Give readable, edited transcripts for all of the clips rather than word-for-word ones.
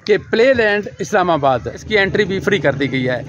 कि play land Islamabad, इसकी entry भी फ्री कर दी गई है।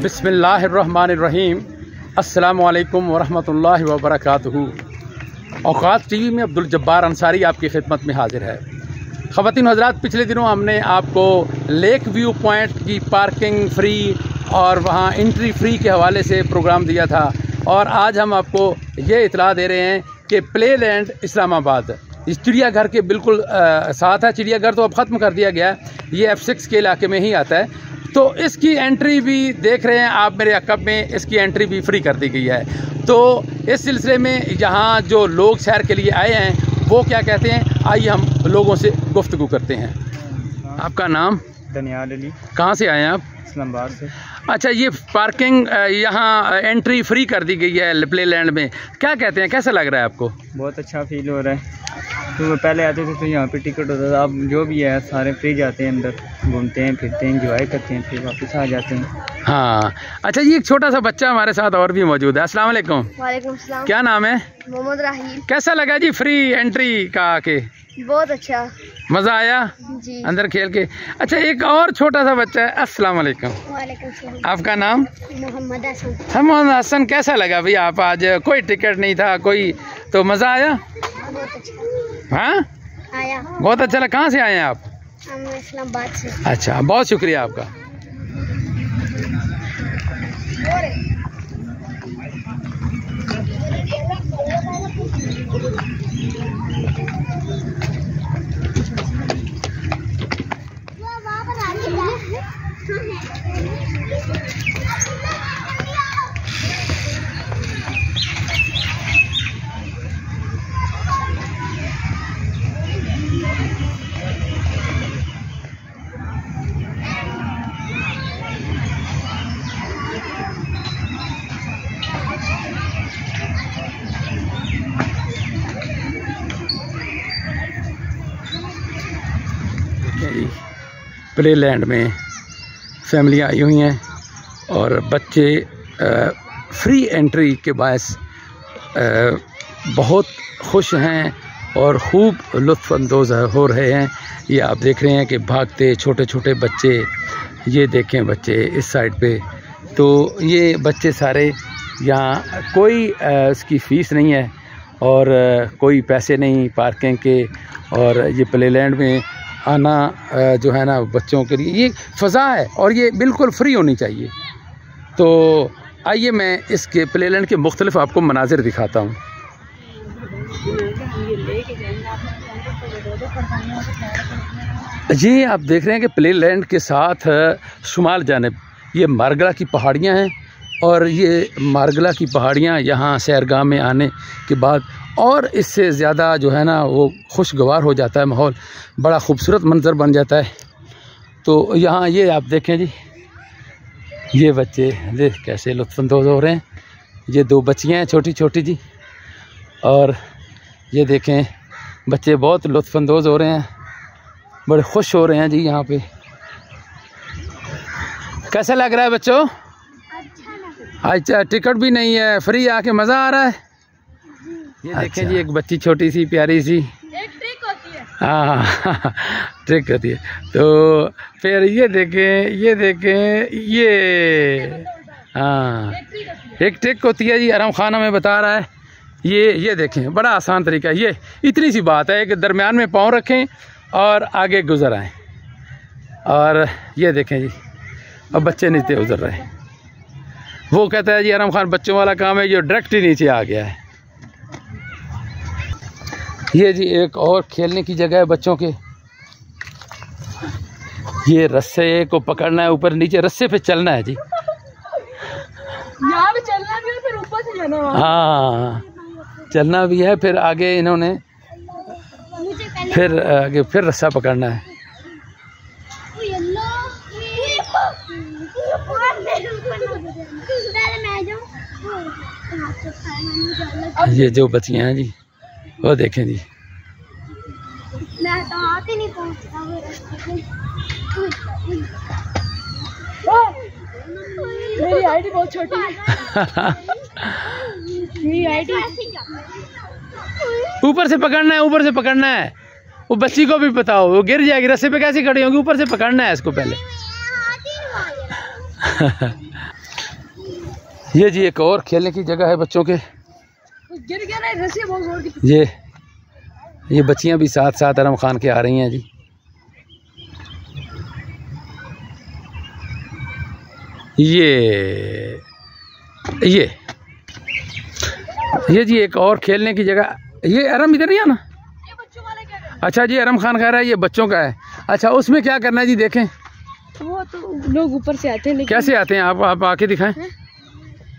बिस्मिल्लाहिर्रहमानिर्रहीम। अस्सलामु अलैकुम वरहमतुल्लाहि वबरकातुहू। औकात टीवी में अब्दुल जब्बार अंसारी आपकी खिदमत में हाजिर है। ख़वातीन हज़रात, पिछले दिनों हमने आपको लेक व्यू पॉइंट की पार्किंग फ्री और वहाँ एंट्री फ्री के हवाले से प्रोग्राम दिया था, और आज हम आपको ये इतला दे रहे हैं कि प्ले लैंड इस्लामाबाद इस चिड़ियाघर के बिल्कुल साथ है। चिड़ियाघर तो अब ख़त्म कर दिया गया है, ये F6 के इलाके में ही आता है। तो इसकी एंट्री भी देख रहे हैं आप मेरे अकब में, इसकी एंट्री भी फ्री कर दी गई है। तो इस सिलसिले में यहाँ जो लोग सैर के लिए आए हैं वो क्या कहते हैं, आइए हम लोगों से गुफ्तगू करते हैं। आपका नाम? दनियाल अली। कहाँ से आए हैं आप? इस्लामाबाद से। अच्छा, ये पार्किंग यहाँ एंट्री फ्री कर दी गई है प्ले लैंड में, क्या कहते हैं, कैसा लग रहा है आपको? बहुत अच्छा फील हो रहा है। तो पहले आते थे तो यहाँ पे टिकट होता था, अब जो भी है सारे फ्री जाते हैं, अंदर घूमते हैं, फिरते हैं, एंजॉय करते हैं, फिर वापस आ जाते हैं। हाँ, अच्छा, ये एक छोटा सा बच्चा हमारे साथ और भी मौजूद है। अस्सलाम वालेकुम। वालेकुम सलाम। क्या नाम है? मोहम्मद राहील। कैसा लगा जी फ्री एंट्री का आके? बहुत अच्छा, मज़ा आया जी अंदर खेल के? अच्छा, एक और छोटा सा बच्चा है। अस्सलाम वालेकुम। वालेकुम सलाम। आपका नाम? मोहम्मद हसन। मोहम्मद हसन। कैसा लगा भैया आप आज? कोई टिकट नहीं था कोई, तो मज़ा आया? बहुत अच्छा। हाँ, आया। बहुत अच्छा लगा। कहाँ से आए हैं आप? हम इस्लामाबाद से। अच्छा, बहुत शुक्रिया आपका। प्ले लैंड में फैमिलियाँ आई हुई हैं और बच्चे फ्री एंट्री के बायस बहुत खुश हैं और खूब लुत्फ़अंदोज़ हो रहे हैं। ये आप देख रहे हैं कि भागते छोटे छोटे बच्चे, ये देखें बच्चे इस साइड पे। तो ये बच्चे सारे यहाँ, कोई इसकी फ़ीस नहीं है और कोई पैसे नहीं पार्किंग के, और ये प्ले लैंड में आना जो है ना बच्चों के लिए ये फ़ज़ा है और ये बिल्कुल फ्री होनी चाहिए। तो आइए मैं इसके प्ले लैंड के मुख्तलिफ आपको मनाजिर दिखाता हूँ। जी, आप देख रहे हैं कि प्ले लैंड के साथ शुमाल जानिब ये मारगला की पहाड़ियाँ हैं, और ये मारगला की पहाड़ियाँ यहाँ सैरगाह में आने के बाद और इससे ज़्यादा जो है ना वो खुशगवार हो जाता है, माहौल बड़ा खूबसूरत मंज़र बन जाता है। तो यहाँ ये आप देखें जी, ये बच्चे देख कैसे लुत्फ़अंदोज़ हो रहे हैं। ये दो बच्चियाँ हैं छोटी छोटी जी, और ये देखें बच्चे बहुत लुत्फ़अंदोज़ हो रहे हैं, बड़े खुश हो रहे हैं जी यहाँ पे। कैसा लग रहा है बच्चों? अच्छा, टिकट भी नहीं है, फ्री आके मज़ा आ रहा है। ये देखें जी, एक बच्ची छोटी सी प्यारी सी, एक ट्रिक होती है। हाँ, ट्रिक होती है। तो फिर ये देखें ये हाँ, एक ट्रिक होती है जी, आराम खाना में बता रहा है। ये देखें, बड़ा आसान तरीका है। ये इतनी सी बात है कि दरमियान में पाँव रखें और आगे गुजर आएँ, और ये देखें जी, अब बच्चे नीचे उतर रहे हैं। वो कहता है जी आराम खान बच्चों वाला काम है, जो डायरेक्ट ही नीचे आ गया है। ये जी एक और खेलने की जगह है बच्चों के। ये रस्से को पकड़ना है, ऊपर नीचे रस्से पे चलना है जी। यहाँ पे चलना भी है, फिर ऊपर से जाना है। हाँ, चलना भी है, फिर आगे इन्होंने फिर आगे फिर रस्सा पकड़ना है। ये जो बच्चियाँ हैं जी, वो देखें जी, मैं तो हाथ ही नहीं पहुंचता। मेरी हाइट बहुत छोटी है। मेरी हाइट ऊपर से पकड़ना है, ऊपर से पकड़ना है। वो बच्ची को भी बताओ, वो गिर जाएगी। रस्से पे कैसे खड़ी होगी? ऊपर से पकड़ना है इसको पहले। ये जी एक और खेलने की जगह है बच्चों के। गिर गया ना, रस्सी बहुत जोर की। ये बच्चियां भी साथ साथ अरम खान के आ रही हैं जी। ये जी एक और खेलने की जगह। ये अरम इधर नहीं आना। ये बच्चों वाला क्या करना? अच्छा जी, अरम खान कह रहा है ये बच्चों का है। अच्छा, उसमें क्या करना है जी? देखें वो तो लोग ऊपर से आते हैं, लेकिन कैसे आते हैं। आप आके दिखाएं।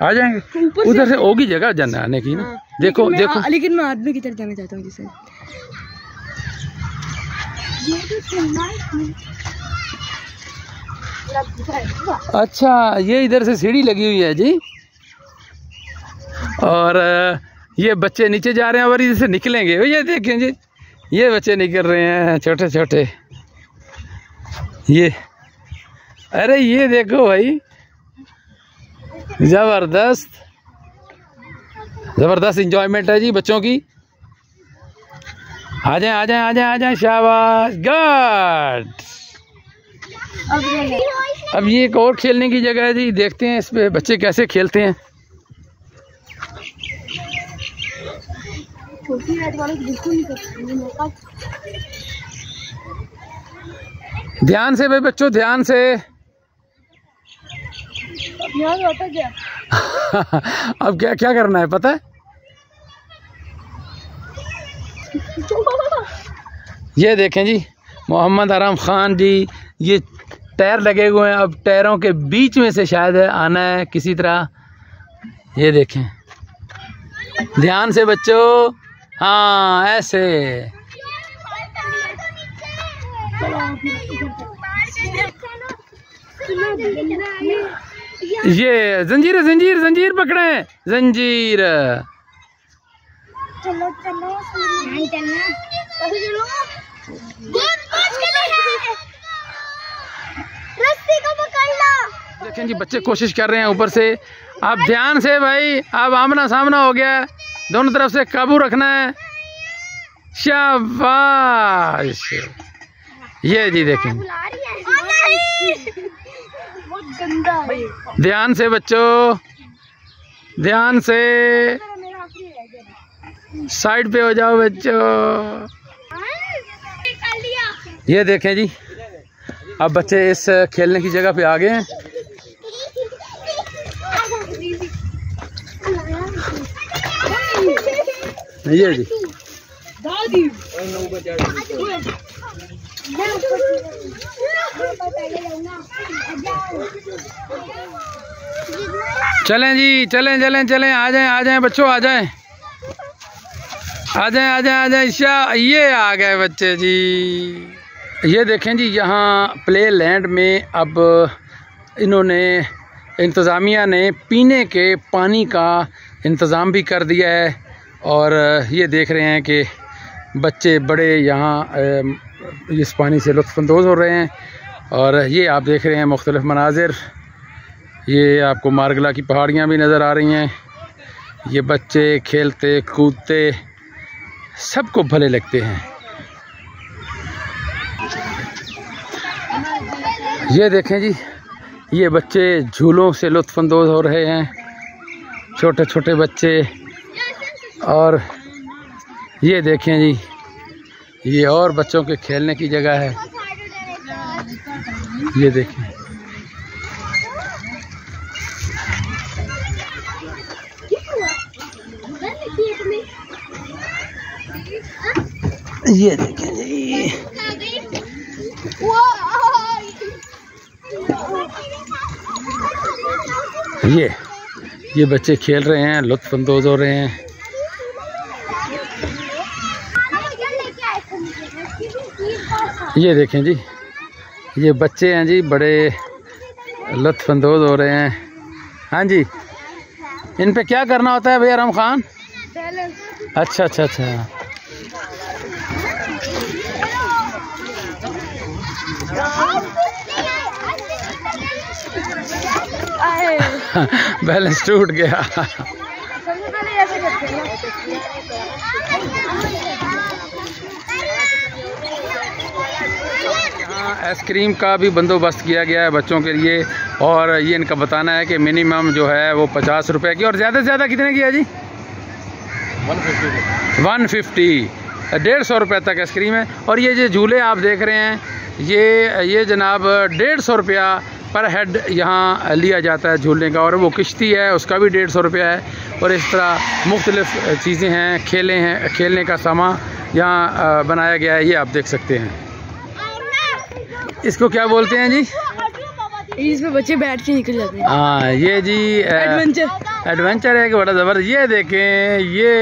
आ जाएंगे उधर से होगी जगह जाने आने की ना। देखो देखो, लेकिन मैं आदमी की तरफ जाना चाहता हूँ जिसे। अच्छा, ये इधर से सीढ़ी लगी हुई है जी, और ये बच्चे नीचे जा रहे हैं और इधर से निकलेंगे। ये देखें जी, ये बच्चे निकल रहे हैं छोटे छोटे। ये अरे ये देखो भाई, जबरदस्त जबरदस्त इंजॉयमेंट है जी बच्चों की। आ जाए आ जाए आ जाए आ जाए, शाबाश, गुड। अब ये एक और खेलने की जगह है जी। देखते हैं इस पे बच्चे कैसे खेलते हैं। छोटी हाइट वाले बिल्कुल नहीं करते। ध्यान से भाई बच्चों, ध्यान से। यहाँ से होता क्या? अब क्या क्या करना है पता है? ये देखें जी, मोहम्मद अरम खान जी, ये टायर लगे हुए हैं। अब टायरों के बीच में से शायद आना है किसी तरह। ये देखें, ध्यान से बच्चों। हाँ, ऐसे। ये जंजीर जंजीर जंजीर पकड़े, जंजीर। चलो चलो रस्सी को पकड़ लो। देखें जी, बच्चे कोशिश कर रहे हैं ऊपर से। आप ध्यान से भाई, अब आमना सामना हो गया, दोनों तरफ से काबू रखना है। शाबाश। ये जी देखें, ध्यान से बच्चों, ध्यान से। साइड पे हो जाओ बच्चों। ये देखें जी, अब बच्चे इस खेलने की जगह पे आ गए हैं। ये जी, चलें जी, चलें चलें चलें। आ जाएं बच्चों, आ जाएं आ जाएं आ जाएं आ जाएं। ये आ गए बच्चे जी। ये देखें जी, यहाँ प्ले लैंड में अब इन्होंने, इंतज़ामिया ने पीने के पानी का इंतज़ाम भी कर दिया है। और ये देख रहे हैं कि बच्चे बड़े यहाँ इस पानी से लुत्फ़अंदोज़ हो रहे हैं। और ये आप देख रहे हैं मुख्तलिफ़ मनाज़िर। ये आपको मारगला की पहाड़ियाँ भी नज़र आ रही हैं। ये बच्चे खेलते कूदते सबको भले लगते हैं। ये देखें जी, ये बच्चे झूलों से लुत्फ़अंदोज़ हो रहे हैं, छोटे छोटे बच्चे। और ये देखें जी, ये और बच्चों के खेलने की जगह है। ये देखें, ये देखें जी, ये बच्चे खेल रहे हैं, लुत्फ़अंदोज़ हो रहे हैं। ये देखें जी, ये बच्चे हैं जी, बड़े लुत्फ़अंदोज़ हो रहे हैं। हाँ जी, इन पे क्या करना होता है भैया अरम खान? अच्छा अच्छा अच्छा। बैलेंस टूट गया। सबसे पहले ऐसे करते हैं यहाँ आइसक्रीम का भी बंदोबस्त किया गया है बच्चों के लिए, और ये इनका बताना है कि मिनिमम जो है वो 50 रुपए की, और ज़्यादा से ज़्यादा कितने की है जी? 150, 150 रुपये तक आइसक्रीम है। और ये जो झूले आप देख रहे हैं ये जनाब 150 रुपया पर हेड यहाँ लिया जाता है झूलने का, और वो किश्ती है उसका भी 150 रुपया है। और इस तरह मुख्तलिफ चीज़ें हैं, खेलने का सामान यहाँ बनाया गया है, ये आप देख सकते हैं। इसको क्या बोलते हैं जी? इसमें बच्चे बैठ के निकल जाते हैं। हाँ ये जी एडवेंचर है कि बड़ा ज़बरदस्त। ये देखें, ये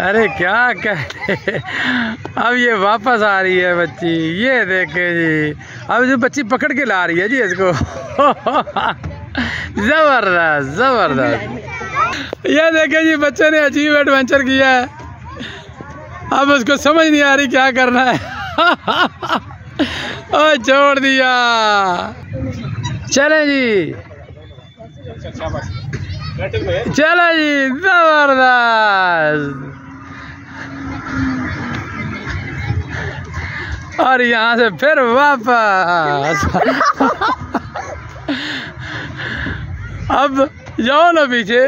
अरे क्या कहते, अब ये वापस आ रही है बच्ची, ये देखें जी, अब जो बच्ची पकड़ के ला रही है जी इसको। ज़बरदस्त ज़बरदस्त। ये देखें जी, बच्चे ने अजीब एडवेंचर किया है, अब उसको समझ नहीं आ रही क्या करना है। और छोड़ दिया। चले जी, चलो जी, जबरदस्त। और यहाँ से फिर वापस। अब जाओ ना पीछे।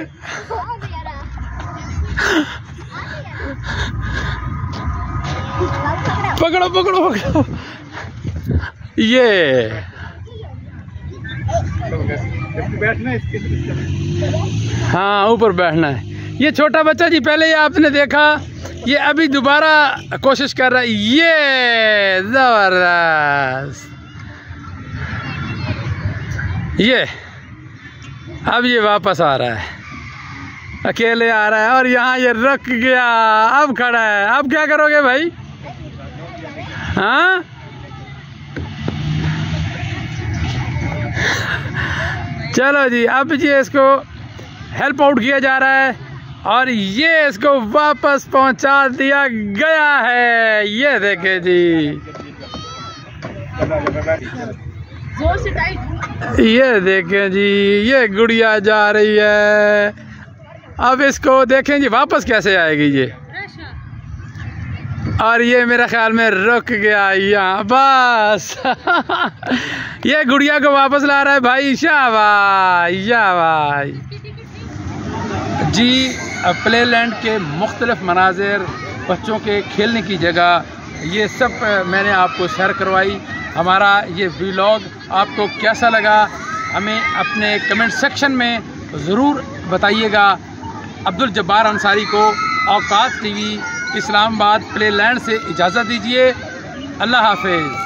पकड़ो पकड़ो पकड़ो। ये बैठना है इसके, हाँ ऊपर बैठना है। ये छोटा बच्चा जी, पहले ये आपने देखा, ये अभी दोबारा कोशिश कर रहा है। ये जबरदस्त। ये अब ये वापस आ रहा है, अकेले आ रहा है, और यहाँ ये रुक गया, अब खड़ा है। अब क्या करोगे भाई? हाँ चलो जी, अब जी इसको हेल्प आउट किया जा रहा है, और ये इसको वापस पहुंचा दिया गया है। ये देखे जी, जोर से टाइट। ये देखें जी, ये गुड़िया जा रही है। अब इसको देखें जी वापस कैसे आएगी ये, और ये मेरे ख्याल में रुक गया यहाँ, बस। ये गुड़िया को वापस ला रहा है भाई, शाबाश शाबाश जी। प्लेलैंड के मुख्तलिफ मनाजिर, बच्चों के खेलने की जगह, ये सब मैंने आपको शेयर करवाई। हमारा ये व्लॉग आपको कैसा लगा हमें अपने कमेंट सेक्शन में ज़रूर बताइएगा। अब्दुल जब्बार अंसारी को औकात टीवी इस्लामाबाद प्लेलैंड से इजाज़त दीजिए। अल्लाह हाफिज़।